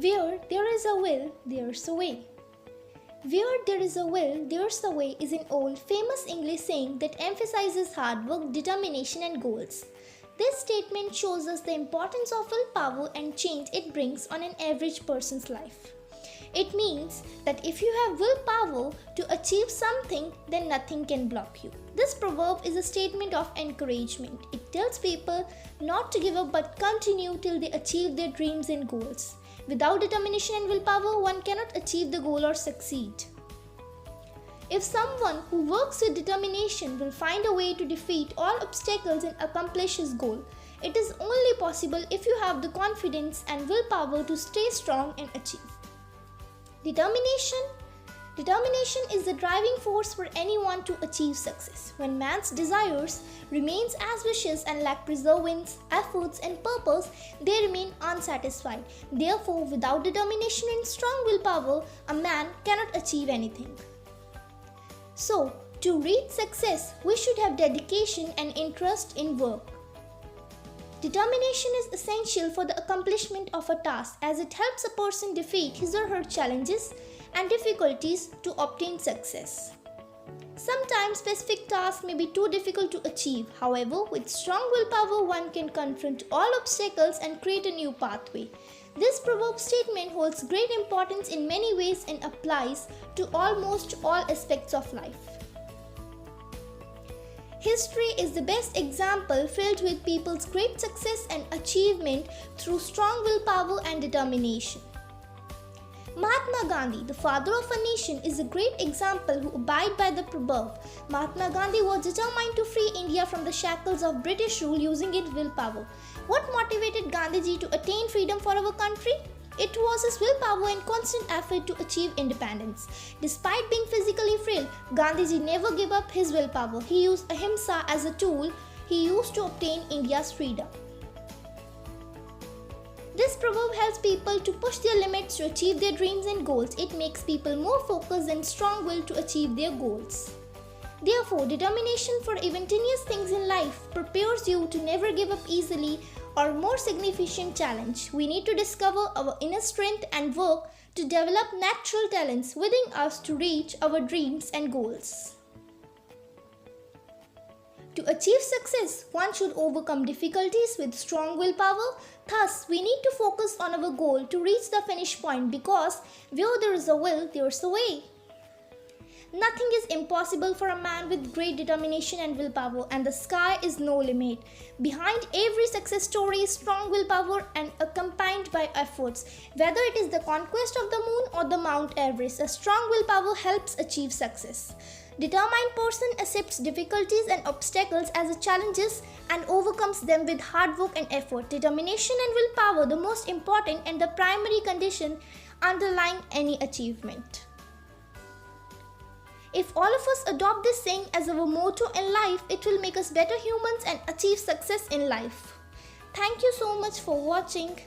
Where there is a will, there's a way. Where there is a will, there's a way is an old famous English saying that emphasizes hard work, determination and goals. This statement shows us the importance of willpower and change it brings on an average person's life. It means that if you have willpower to achieve something, then nothing can block you. This proverb is a statement of encouragement. It tells people not to give up but continue till they achieve their dreams and goals. Without determination and willpower, one cannot achieve the goal or succeed. If someone who works with determination will find a way to defeat all obstacles and accomplish his goal, it is only possible if you have the confidence and willpower to stay strong and achieve. Determination is the driving force for anyone to achieve success. When man's desires remains as wishes and lack perseverance, efforts and purpose, they remain unsatisfied. Therefore, without determination and strong willpower, a man cannot achieve anything. So, to reach success, we should have dedication and interest in work. Determination is essential for the accomplishment of a task as it helps a person defeat his or her challenges and difficulties to obtain success. Sometimes specific tasks may be too difficult to achieve. However, with strong willpower, one can confront all obstacles and create a new pathway. This proverb statement holds great importance in many ways and applies to almost all aspects of life. History is the best example filled with people's great success and achievement through strong willpower and determination. Mahatma Gandhi, the father of a nation, is a great example who abided by the proverb. Mahatma Gandhi was determined to free India from the shackles of British rule using its willpower. What motivated Gandhiji to attain freedom for our country? It was his willpower and constant effort to achieve independence. Despite being physically frail, Gandhiji never gave up his willpower. He used ahimsa as a tool he used to obtain India's freedom. This proverb helps people to push their limits to achieve their dreams and goals. It makes people more focused and strong-willed to achieve their goals. Therefore, determination for even tiniest things in life prepares you to never give up easily or more significant challenge. We need to discover our inner strength and work to develop natural talents within us to reach our dreams and goals. To achieve success, one should overcome difficulties with strong willpower. Thus, we need to focus on our goal to reach the finish point because where there is a will, there is a way. Nothing is impossible for a man with great determination and willpower, and the sky is no limit. Behind every success story is strong willpower and accompanied by efforts. Whether it is the conquest of the moon or the Mount Everest, a strong willpower helps achieve success. Determined person accepts difficulties and obstacles as challenges and overcomes them with hard work and effort. Determination and willpower, the most important and the primary condition underlying any achievement. If all of us adopt this saying as our motto in life, it will make us better humans and achieve success in life. Thank you so much for watching.